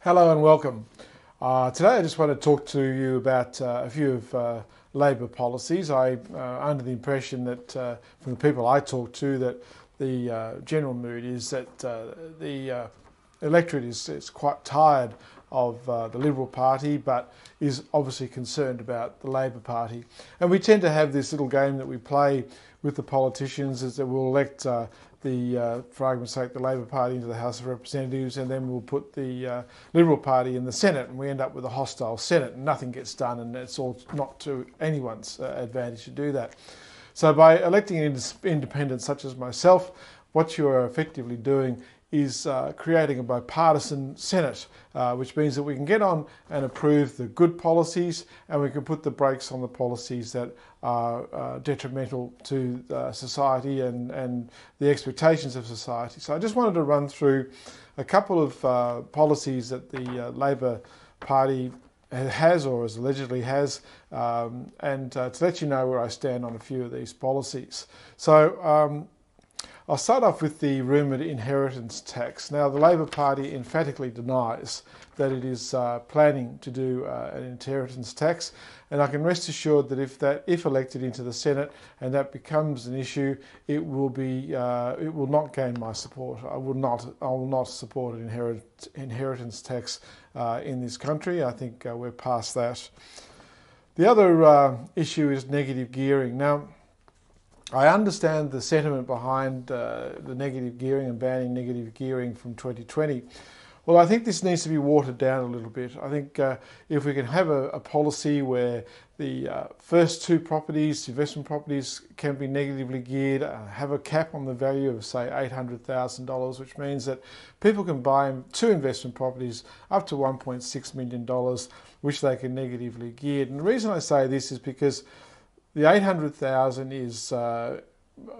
Hello and welcome. Today I just want to talk to you about a few of Labor policies. I'm under the impression that from the people I talk to that the general mood is that the electorate is quite tired of the Liberal Party, but is obviously concerned about the Labor Party. And we tend to have this little game that we play with the politicians, is that we'll elect for argument's sake, the Labor Party into the House of Representatives, and then we'll put the Liberal Party in the Senate, and we end up with a hostile Senate, and nothing gets done, and it's all not to anyone's advantage to do that. So by electing an independent such as myself, what you are effectively doing is creating a bipartisan Senate, which means that we can get on and approve the good policies, and we can put the brakes on the policies that are detrimental to society and the expectations of society. So I just wanted to run through a couple of policies that the Labor Party has or has allegedly has, and to let you know where I stand on a few of these policies. So I'll start off with the rumoured inheritance tax. Now, the Labor Party emphatically denies that it is planning to do an inheritance tax, and I can rest assured that if elected into the Senate and that becomes an issue, it will not gain my support. I will not support an inheritance tax in this country. I think we're past that. The other issue is negative gearing. Now, I understand the sentiment behind the negative gearing and banning negative gearing from 2020. Well, I think this needs to be watered down a little bit. I think if we can have a policy where the first two properties, investment properties, can be negatively geared, have a cap on the value of, say, $800,000, which means that people can buy two investment properties up to $1.6 million, which they can negatively gear. And the reason I say this is because the $800,000 is,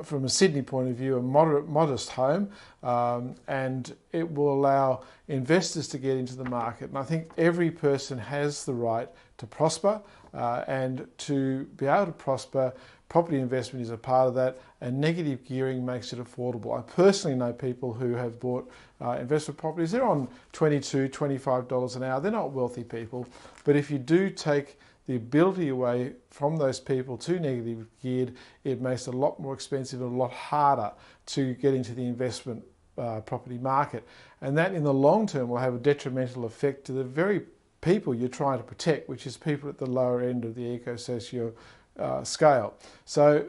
from a Sydney point of view, a modest home, and it will allow investors to get into the market. And I think every person has the right to prosper, and to be able to prosper, property investment is a part of that, and negative gearing makes it affordable. I personally know people who have bought investment properties. They're on $22, $25 an hour. They're not wealthy people, but if you do take the ability away from those people to negative geared, it makes it a lot more expensive and a lot harder to get into the investment property market. And that in the long term will have a detrimental effect to the very people you're trying to protect, which is people at the lower end of the eco-socio scale. So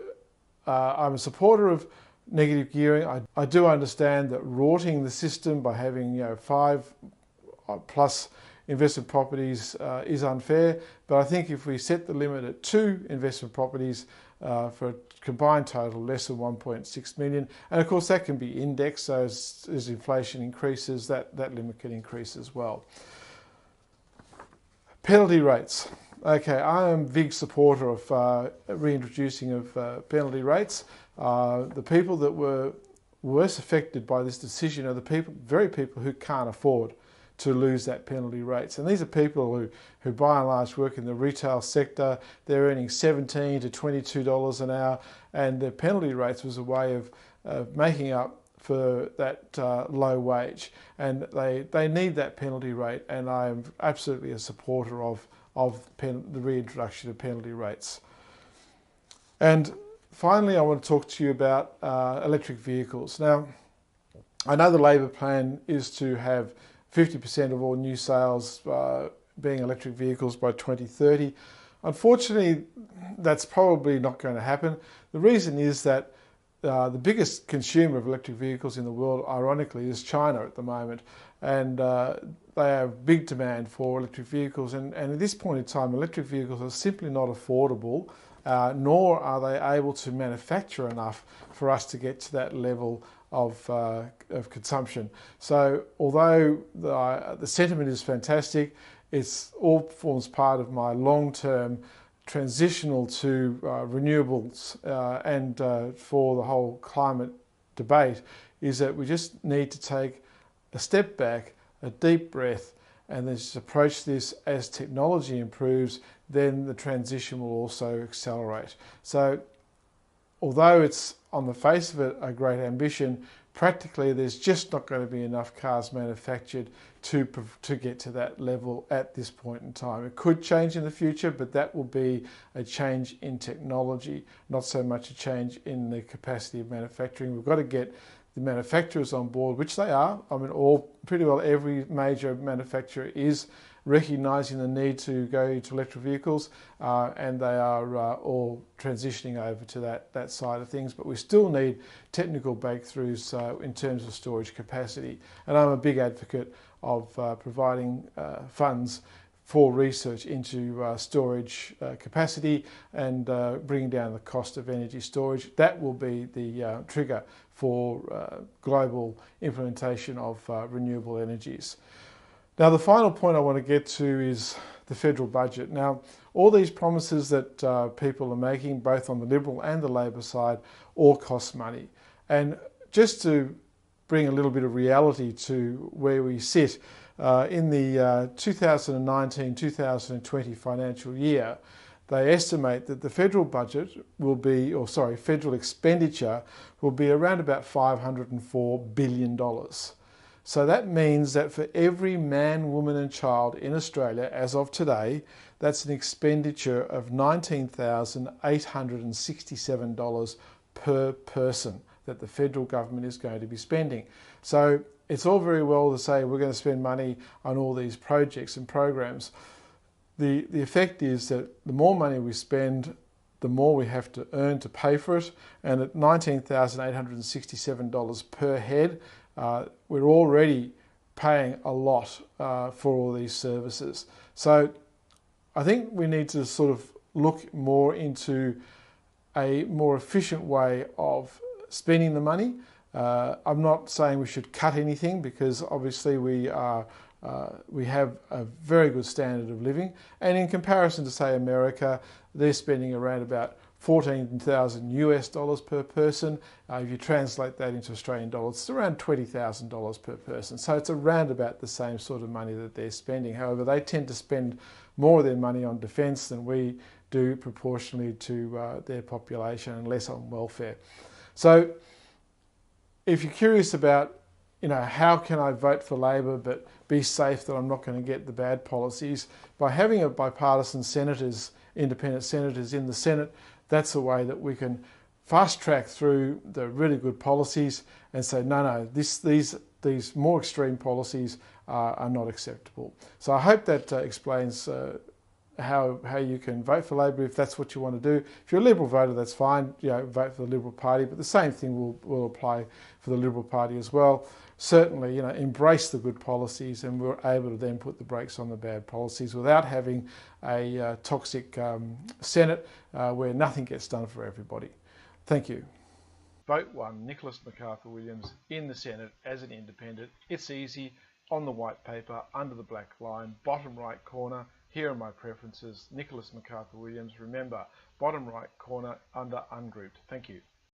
I'm a supporter of negative gearing. I do understand that rorting the system by having 5+ investment properties is unfair, but I think if we set the limit at 2 investment properties for a combined total less than 1.6 million, and of course that can be indexed, so as inflation increases, that limit can increase as well. Penalty rates. Okay, I am a big supporter of reintroducing of penalty rates. The people that were worst affected by this decision are the very people who can't afford to lose that penalty rates. And these are people who by and large work in the retail sector. They're earning $17 to $22 an hour, and their penalty rates was a way of making up for that low wage. And they need that penalty rate, and I am absolutely a supporter of the reintroduction of penalty rates. And finally, I want to talk to you about electric vehicles. Now, I know the Labor plan is to have 50% of all new sales being electric vehicles by 2030. Unfortunately, that's probably not going to happen. The reason is that the biggest consumer of electric vehicles in the world, ironically, is China at the moment. And they have big demand for electric vehicles. And at this point in time, electric vehicles are simply not affordable, nor are they able to manufacture enough for us to get to that level of consumption. So although the sentiment is fantastic, it all forms part of my long-term transitional to renewables and for the whole climate debate, is that we just need to take a step back, a deep breath, and then just approach this as technology improves, then the transition will also accelerate. So although it's on the face of it a great ambition practically there's just not going to be enough cars manufactured to get to that level at this point in time. It could change in the future, but that will be a change in technology, not so much a change in the capacity of manufacturing. We've got to get the manufacturers on board, which they are. I mean, pretty well every major manufacturer is recognising the need to go to electric vehicles, and they are all transitioning over to that side of things. But we still need technical breakthroughs in terms of storage capacity. And I'm a big advocate of providing funds for research into storage capacity and bringing down the cost of energy storage. That will be the trigger for global implementation of renewable energies. Now, the final point I want to get to is the federal budget. Now, all these promises that people are making, both on the Liberal and the Labor side, all cost money. And just to bring a little bit of reality to where we sit, in the 2019-2020 financial year, they estimate that the federal budget will be, federal expenditure will be around about $504 billion. So that means that for every man, woman and child in Australia as of today, that's an expenditure of $19,867 per person that the federal government is going to be spending. So it's all very well to say we're going to spend money on all these projects and programs. The effect is that the more money we spend, the more we have to earn to pay for it. And at $19,867 per head, we're already paying a lot for all these services. So I think we need to sort of look more into a more efficient way of spending the money. I'm not saying we should cut anything, because obviously we have a very good standard of living. And in comparison to, say, America, they're spending around about $14,000 per person. If you translate that into Australian dollars, it's around $20,000 per person. So it's around about the same sort of money that they're spending. However, they tend to spend more of their money on defence than we do proportionally to their population, and less on welfare. So if you're curious about, how can I vote for Labor but be safe that I'm not going to get the bad policies, by having a bipartisan independent senators in the Senate, that's a way that we can fast track through the really good policies and say, no, these more extreme policies are not acceptable. So I hope that explains how you can vote for Labor if that's what you want to do. If you're a Liberal voter, that's fine, vote for the Liberal Party, but the same thing will apply for the Liberal Party as well. Certainly, embrace the good policies, and we're able to then put the brakes on the bad policies without having a toxic Senate where nothing gets done for everybody. Thank you. Vote 1, Nicholas McArthur-Williams in the Senate as an independent. It's easy, on the white paper, under the black line, bottom right corner. Here are my preferences, Nicholas McArthur-Williams. Remember, bottom right corner under ungrouped. Thank you.